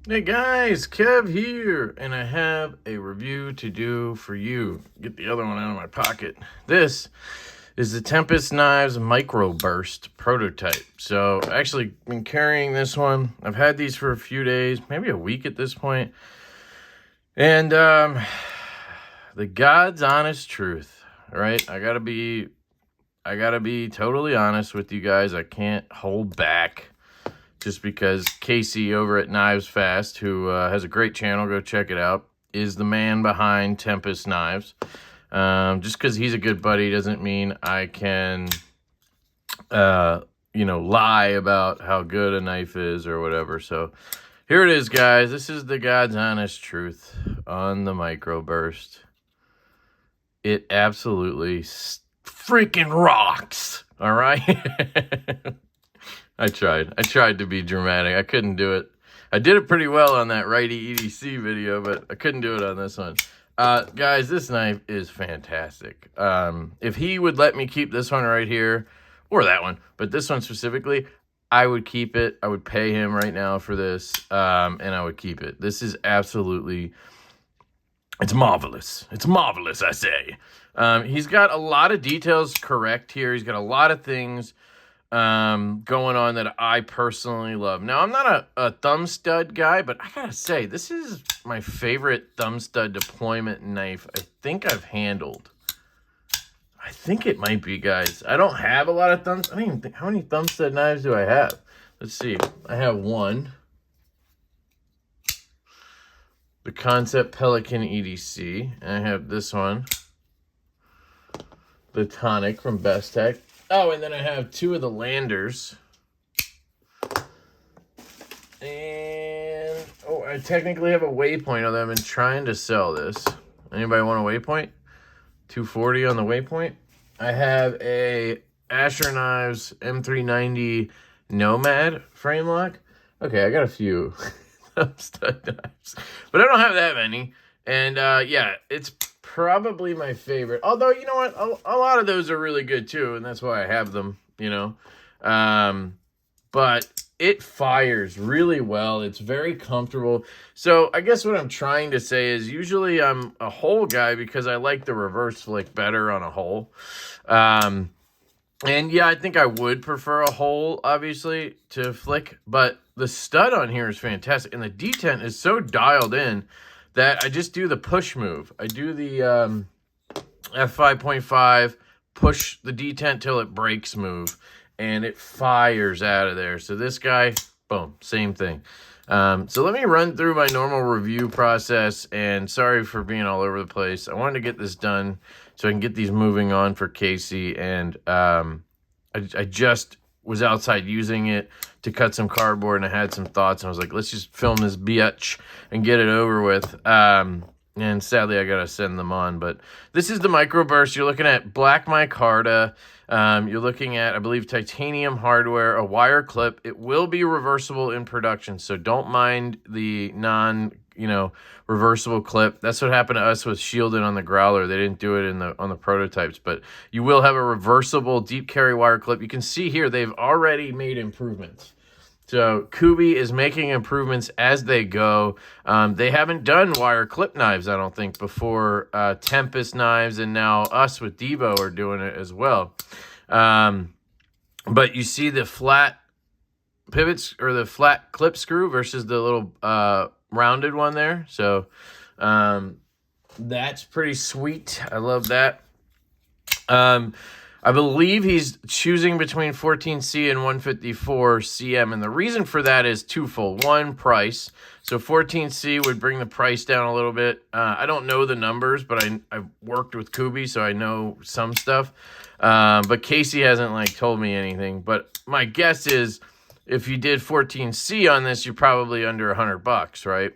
Hey guys, Kev here, and I have a review to do for you. Get the other one out of my pocket. This is the Tempest Knives Microburst prototype. So I actually been carrying this one. I've had these for a few days, maybe a week at this point. And the God's honest truth, right? I gotta be totally honest with you guys. I can't hold back. Just because Casey over at Knives Fast, who has a great channel, go check it out, is the man behind Tempest Knives. Just because he's a good buddy doesn't mean I can, lie about how good a knife is or whatever. So here it is, guys. This is the God's honest truth on the Microburst. It absolutely freaking rocks. All right. I tried to be dramatic. I couldn't do it. I did it pretty well on that LeftyEDC video, but I couldn't do it on this one. Guys, this knife is fantastic. If he would let me keep this one right here, or that one, but this one specifically, I would keep it. I would pay him right now for this, and I would keep it. This is absolutely, it's marvelous. It's marvelous, I say. He's got a lot of details correct here. He's got a lot of things going on that I personally love. Now, I'm not a thumb stud guy, but I gotta say, this is my favorite thumb stud deployment knife I think I've handled. I think it might be, guys. I don't have a lot of thumbs. I don't even think, how many thumb stud knives do I have? Let's see. I have one. The Concept Pelican EDC. And I have this one. The Tonic from Best Tech. Oh, and then I have two of the Landers. And, I technically have a waypoint on them. I've been trying to sell this. Anybody want a waypoint? $240 on the waypoint. I have a Asher Knives M390 Nomad frame lock. Okay, I got a few stud knives, but I don't have that many. And yeah, it's probably my favorite. Although, you know what? A lot of those are really good too, and that's why I have them, you know. But it fires really well. It's very comfortable. So I guess what I'm trying to say is usually I'm a hole guy because I like the reverse flick better on a hole. And yeah, I think I would prefer a hole, obviously, to flick. But the stud on here is fantastic. And the detent is so dialed in that I just do the push move. I do the F5.5, push the detent till it breaks move, and it fires out of there. So this guy, boom, same thing. So let me run through my normal review process, and sorry for being all over the place. I wanted to get this done so I can get these moving on for Casey, and I just was outside using it to cut some cardboard, and I had some thoughts, and I was like, let's just film this bitch and get it over with. And sadly, I got to send them on. But this is the Microburst. You're looking at black micarta. You're looking at, I believe, titanium hardware, a wire clip. It will be reversible in production, so don't mind the reversible clip. That's what happened to us with shielded on the Growler. They didn't do it on the prototypes, but you will have a reversible deep carry wire clip. You can see here they've already made improvements. So Kubi is making improvements as they go. They haven't done wire clip knives, I don't think, before. Tempest knives, and now us with Divo are doing it as well. But you see the flat pivots, or the flat clip screw versus the little rounded one there. So that's pretty sweet. I love that. I believe he's choosing between 14C and 154 CM, and the reason for that is twofold. One, price. So 14C would bring the price down a little bit. I don't know the numbers, but I've worked with Kubi, so I know some stuff. But Casey hasn't told me anything. But my guess is if you did 14C on this, you're probably under $100, right?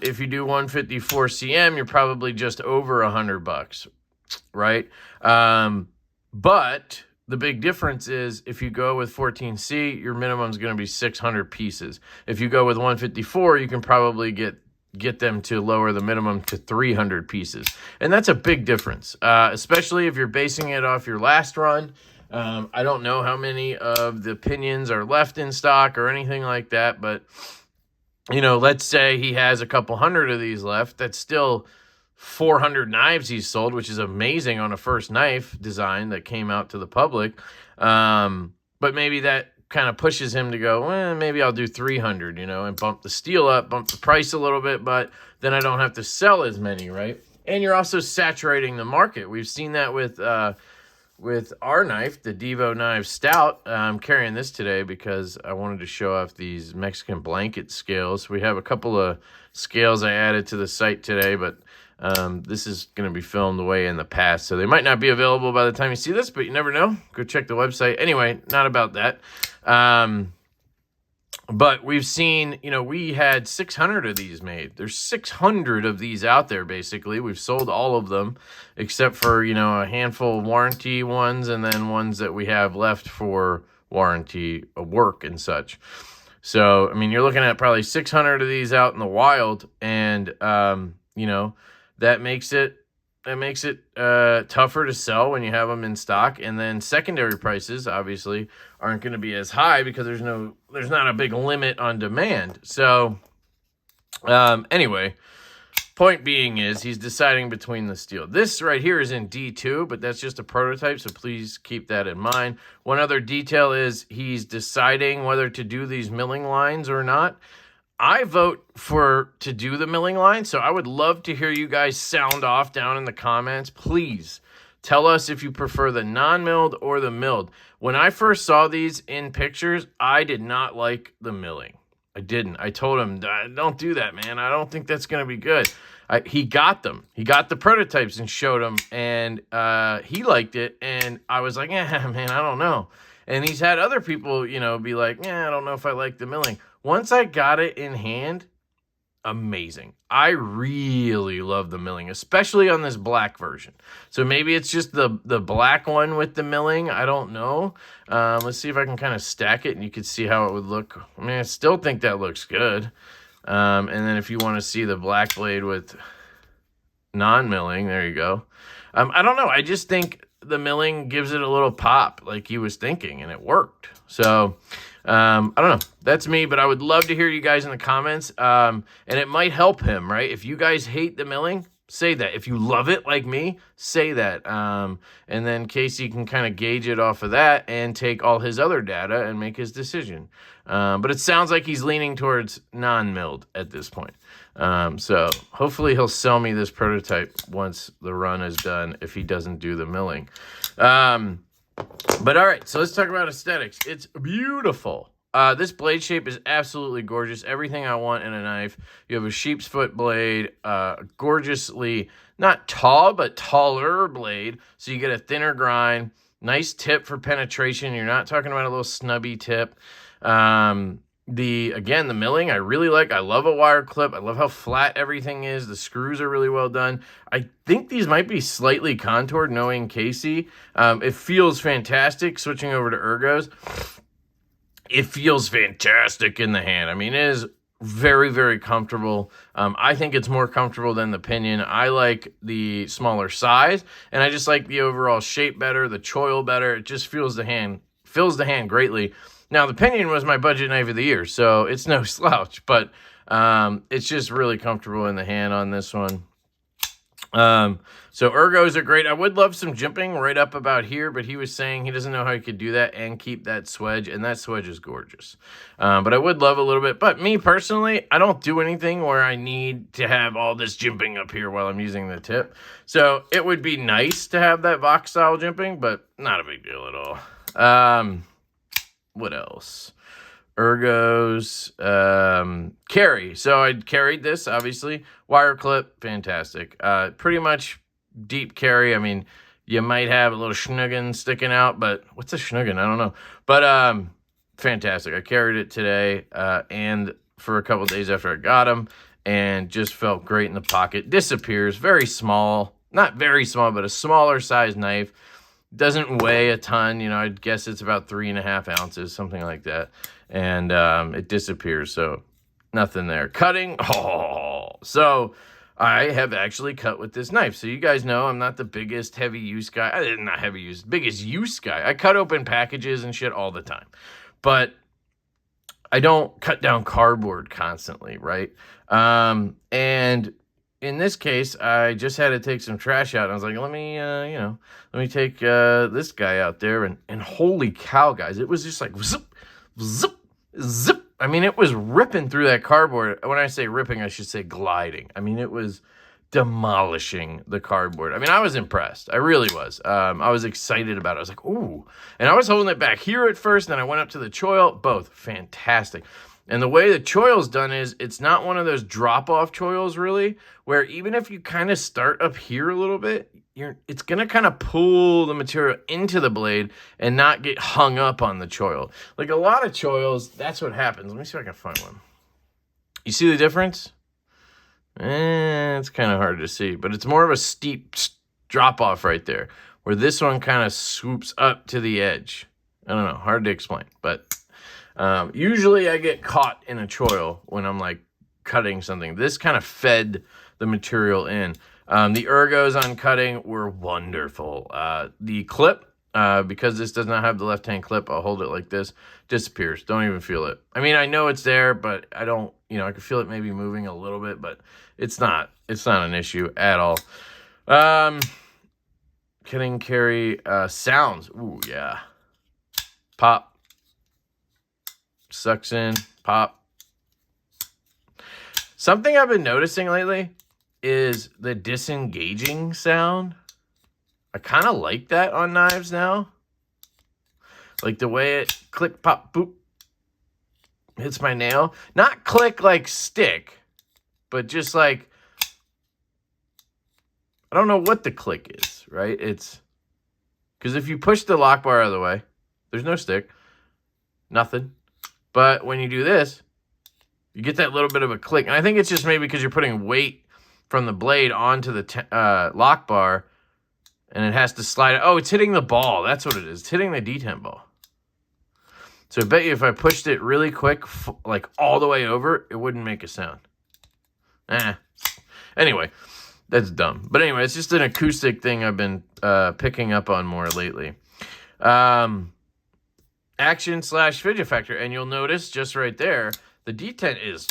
If you do 154 CM, you're probably just over $100, right? But the big difference is if you go with 14C, your minimum is going to be 600 pieces. If you go with 154, you can probably get them to lower the minimum to 300 pieces. And that's a big difference, especially if you're basing it off your last run. I don't know how many of the pinions are left in stock or anything like that, but you know, let's say he has a couple hundred of these left. That's still 400 knives he's sold, which is amazing on a first knife design that came out to the public. But maybe that kind of pushes him to go, well, maybe I'll do 300, you know, and bump the steel up, bump the price a little bit, but then I don't have to sell as many, right? And you're also saturating the market. We've seen that with our knife, the Divo Knife Stout. I'm carrying this today because I wanted to show off these Mexican blanket scales. We have a couple of scales I added to the site today, but this is going to be filmed way in the past, so they might not be available by the time you see this, but you never know. Go check the website. Anyway, not about that. But we've seen, you know, we had 600 of these made. There's 600 of these out there, basically. We've sold all of them, except for, you know, a handful of warranty ones and then ones that we have left for warranty work and such. So, I mean, you're looking at probably 600 of these out in the wild, and, you know, that makes it tougher to sell when you have them in stock. And then secondary prices obviously aren't going to be as high because there's not a big limit on demand. So anyway, point being is he's deciding between the steel. This right here is in D2, but that's just a prototype, so please keep that in mind. One other detail is he's deciding whether to do these milling lines or not. I vote to do the milling line, so I would love to hear you guys sound off down in the comments. Please tell us if you prefer the non-milled or the milled. When I first saw these in pictures, I did not like the milling. I didn't. I told him, don't do that, man. I don't think that's going to be good. He got them. He got the prototypes and showed them, and he liked it, and I was like, yeah, man, I don't know. And he's had other people, you know, be like, yeah, I don't know if I like the milling. Once I got it in hand, amazing. I really love the milling, especially on this black version. So maybe it's just the black one with the milling. I don't know. Let's see if I can kind of stack it and you can see how it would look. I mean, I still think that looks good. And then if you want to see the black blade with non-milling, there you go. I don't know. I just think the milling gives it a little pop like he was thinking, and it worked. So I don't know. That's me, but I would love to hear you guys in the comments. And it might help him, right? If you guys hate the milling, say that. If you love it like me, say that. And then Casey can kind of gauge it off of that and take all his other data and make his decision. But it sounds like he's leaning towards non-milled at this point. So hopefully he'll sell me this prototype once the run is done if he doesn't do the milling. But all right, so let's talk about aesthetics. It's beautiful. This blade shape is absolutely gorgeous. Everything I want in a knife. You have a sheep's foot blade, gorgeously, not tall, but taller blade. So you get a thinner grind, nice tip for penetration. You're not talking about a little snubby tip. Again, the milling I really like. I love a wire clip. I love how flat everything is. The screws are really well done. I think these might be slightly contoured, knowing Casey. It feels fantastic. Switching over to ergos, it feels fantastic in the hand. I mean, it is very, very comfortable. I think it's more comfortable than the pinion. I like the smaller size, and I just like the overall shape better, the choil better. It just fills the hand greatly. Now, the pinion was my budget knife of the year, so it's no slouch, but it's just really comfortable in the hand on this one. So ergos are great. I would love some jimping right up about here, but he was saying he doesn't know how he could do that and keep that swedge, and that swedge is gorgeous. But I would love a little bit. But me personally, I don't do anything where I need to have all this jimping up here while I'm using the tip. So it would be nice to have that Vox style jimping, but not a big deal at all. What else? Ergos, carry. So I carried this, obviously. Wire clip, fantastic. Pretty much deep carry. I mean, you might have a little schnuggin sticking out, but what's a schnuggin? I don't know. But fantastic. I carried it today and for a couple days after I got them, and just felt great in the pocket. Disappears. Very small. Not very small, but a smaller size knife. Doesn't weigh a ton, you know, I'd guess it's about 3.5 ounces, something like that. And it disappears, so nothing there. Cutting, so I have actually cut with this knife. So you guys know I'm not the biggest heavy use guy. Not heavy use, biggest use guy. I cut open packages and shit all the time. But I don't cut down cardboard constantly, right? And in this case, I just had to take some trash out. And I was like, let me take this guy out there. And holy cow, guys, it was just like zip, zip, zip. I mean, it was ripping through that cardboard. When I say ripping, I should say gliding. I mean, it was demolishing the cardboard. I mean, I was impressed. I really was. I was excited about it. I was like, ooh. And I was holding it back here at first, and then I went up to the choil. Both fantastic. And the way the choil's done is, it's not one of those drop-off choils, really, where even if you kind of start up here a little bit, it's going to kind of pull the material into the blade and not get hung up on the choil. Like a lot of choils, that's what happens. Let me see if I can find one. You see the difference? It's kind of hard to see, but it's more of a steep drop-off right there, where this one kind of swoops up to the edge. I don't know, hard to explain, but usually I get caught in a choil when I'm like cutting something. This kind of fed the material in. The ergos on cutting were wonderful. The clip, because this does not have the left-hand clip, I'll hold it like this, disappears. Don't even feel it. I mean, I know it's there, but I don't, I can feel it maybe moving a little bit, but it's not an issue at all. Cutting carry sounds. Ooh, yeah. Pop. Sucks in. Pop. Something I've been noticing lately is the disengaging sound. I kind of like that on knives now. Like the way it click, pop, boop, hits my nail. Not click like stick, but just like, I don't know what the click is, right? It's, because if you push the lock bar out of the way, there's no stick, nothing. But when you do this, you get that little bit of a click. And I think it's just maybe because you're putting weight from the blade onto the lock bar, and it has to slide. Oh, it's hitting the ball. That's what it is. It's hitting the detent ball. So I bet you if I pushed it really quick, like all the way over, it wouldn't make a sound. Anyway, that's dumb. But anyway, it's just an acoustic thing I've been picking up on more lately. Action / fidget factor. And you'll notice just right there, the detent is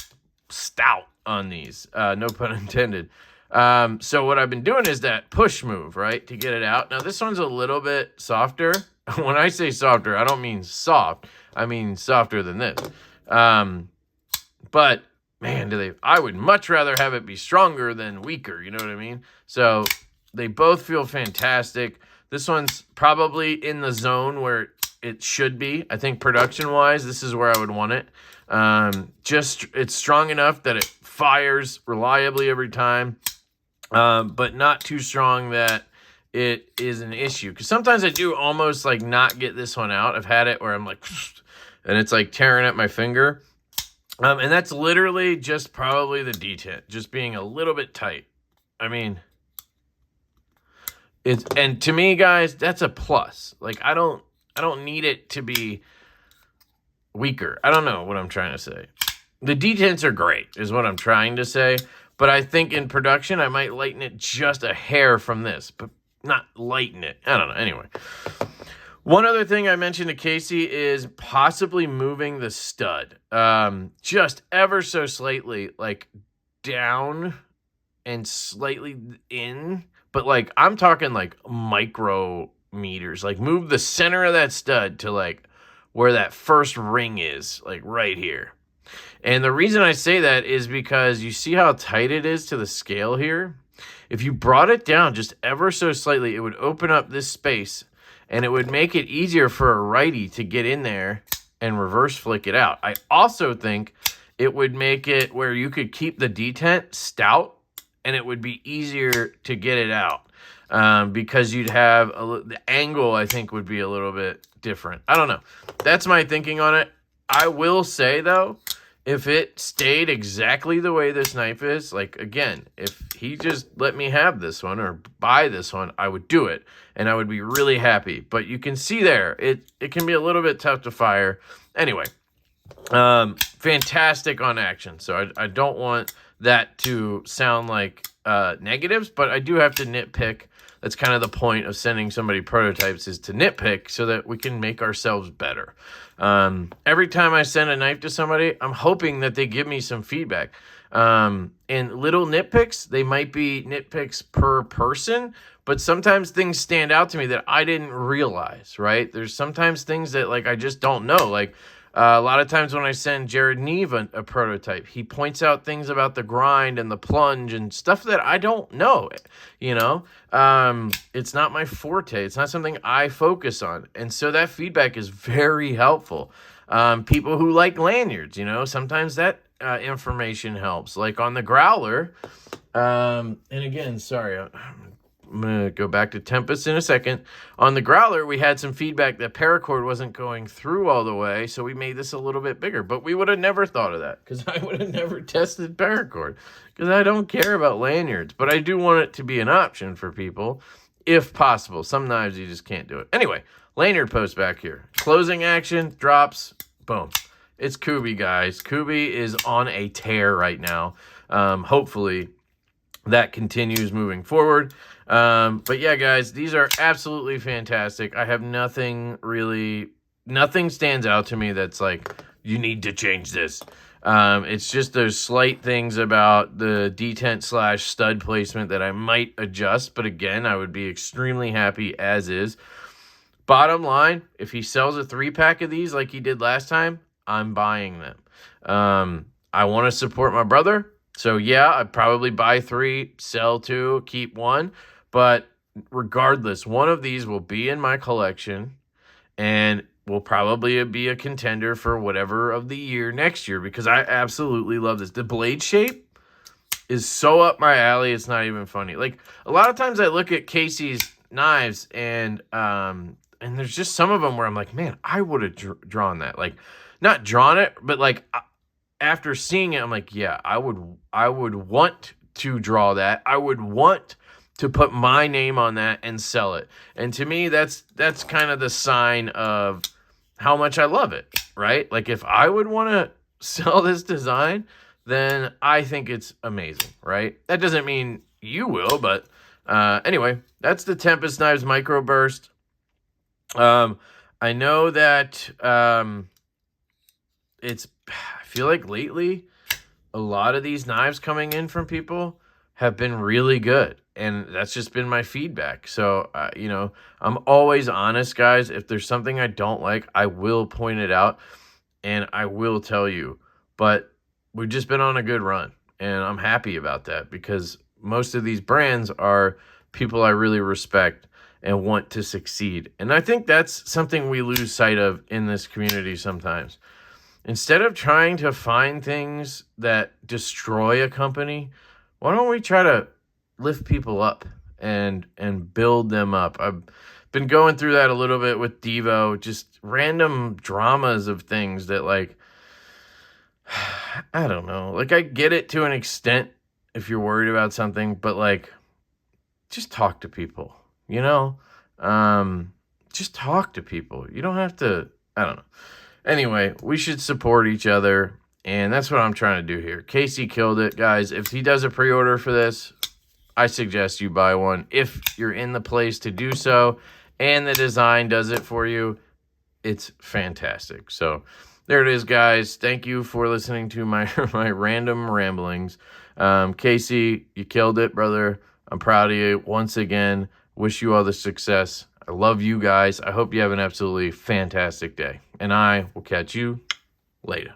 stout on these. No pun intended. So what I've been doing is that push move, right, to get it out. Now, this one's a little bit softer. When I say softer, I don't mean soft. I mean softer than this. But, man, I would much rather have it be stronger than weaker, you know what I mean? So they both feel fantastic. This one's probably in the zone where it should be. I think production-wise, this is where I would want it. It's strong enough that it fires reliably every time, but not too strong that it is an issue. Because sometimes I do almost like not get this one out. I've had it where I'm like, and it's like tearing at my finger. And that's literally just probably the detent, just being a little bit tight. I mean, and to me, guys, that's a plus. Like, I don't need it to be weaker. I don't know what I'm trying to say. The detents are great, is what I'm trying to say. But I think in production, I might lighten it just a hair from this, but not lighten it. I don't know. Anyway. One other thing I mentioned to Casey is possibly moving the stud. Just ever so slightly, like down and slightly in. But like, I'm talking like micrometers. Like move the center of that stud to like where that first ring is, like right here. And the reason I say that is because you see how tight it is to the scale here? If you brought it down just ever so slightly, it would open up this space and it would make it easier for a righty to get in there and reverse flick it out. I also think it would make it where you could keep the detent stout and it would be easier to get it out because you'd have the angle, I think, would be a little bit different. I don't know. That's my thinking on it. I will say, though, if it stayed exactly the way this knife is, like, again, if he just let me have this one or buy this one, I would do it, and I would be really happy. But you can see there, it can be a little bit tough to fire. Anyway, fantastic on action. So I don't want that to sound like negatives, but I do have to nitpick That's kind of the point of sending somebody prototypes, is to nitpick so that we can make ourselves better. Every time I send a knife to somebody, I'm hoping that they give me some feedback. And little nitpicks, they might be nitpicks per person, but sometimes things stand out to me that I didn't realize, right? There's sometimes things that like I just don't know. Like a lot of times when I send Jared Neve a prototype, he points out things about the grind and the plunge and stuff that I don't know, you know? It's not my forte. It's not something I focus on. And so that feedback is very helpful. People who like lanyards, you know, sometimes that information helps. Like on the Growler, and again, sorry, I'm going to go back to Tempest in a second. On the Growler, we had some feedback that paracord wasn't going through all the way, so we made this a little bit bigger. But we would have never thought of that, because I would have never tested paracord, because I don't care about lanyards. But I do want it to be an option for people, if possible. Some knives, you just can't do it. Anyway, lanyard post back here. Closing action, drops, boom. It's Kubi, guys. Kubi is on a tear right now. Hopefully, that continues moving forward. But yeah, guys, these are absolutely fantastic. I have nothing stands out to me that's like, you need to change this. It's just those slight things about the detent / stud placement that I might adjust. But again, I would be extremely happy as is. Bottom line, if he sells a 3-pack of these like he did last time, I'm buying them. I want to support my brother. So yeah, I'd probably buy 3, sell 2, keep 1. But regardless, one of these will be in my collection and will probably be a contender for whatever of the year next year, because I absolutely love this. The blade shape is so up my alley, it's not even funny. Like, a lot of times I look at Casey's knives and there's just some of them where I'm like, man, I would have drawn that. Like, not drawn it, but like after seeing it, I'm like, yeah, I would want to draw that. I would want to put my name on that and sell it. And to me, that's kind of the sign of how much I love it, right? Like, if I would want to sell this design, then I think it's amazing, right? That doesn't mean you will, but anyway, that's the Tempest Knives Microburst. I know that I feel like lately, a lot of these knives coming in from people have been really good. And that's just been my feedback. So, you know, I'm always honest, guys. If there's something I don't like, I will point it out and I will tell you. But we've just been on a good run. And I'm happy about that, because most of these brands are people I really respect and want to succeed. And I think that's something we lose sight of in this community sometimes. Instead of trying to find things that destroy a company, why don't we try to lift people up and build them up? I've been going through that a little bit with Divo, just random dramas of things that, like, I don't know. Like, I get it to an extent if you're worried about something, but like, just talk to people, you know? Just talk to people. You don't have to, I don't know. Anyway, we should support each other, and that's what I'm trying to do here. Casey killed it, guys. If he does a pre-order for this, I suggest you buy one. If you're in the place to do so, and the design does it for you, it's fantastic. So there it is, guys. Thank you for listening to my random ramblings. Casey, you killed it, brother. I'm proud of you once again. Wish you all the success. I love you guys. I hope you have an absolutely fantastic day. And I will catch you later.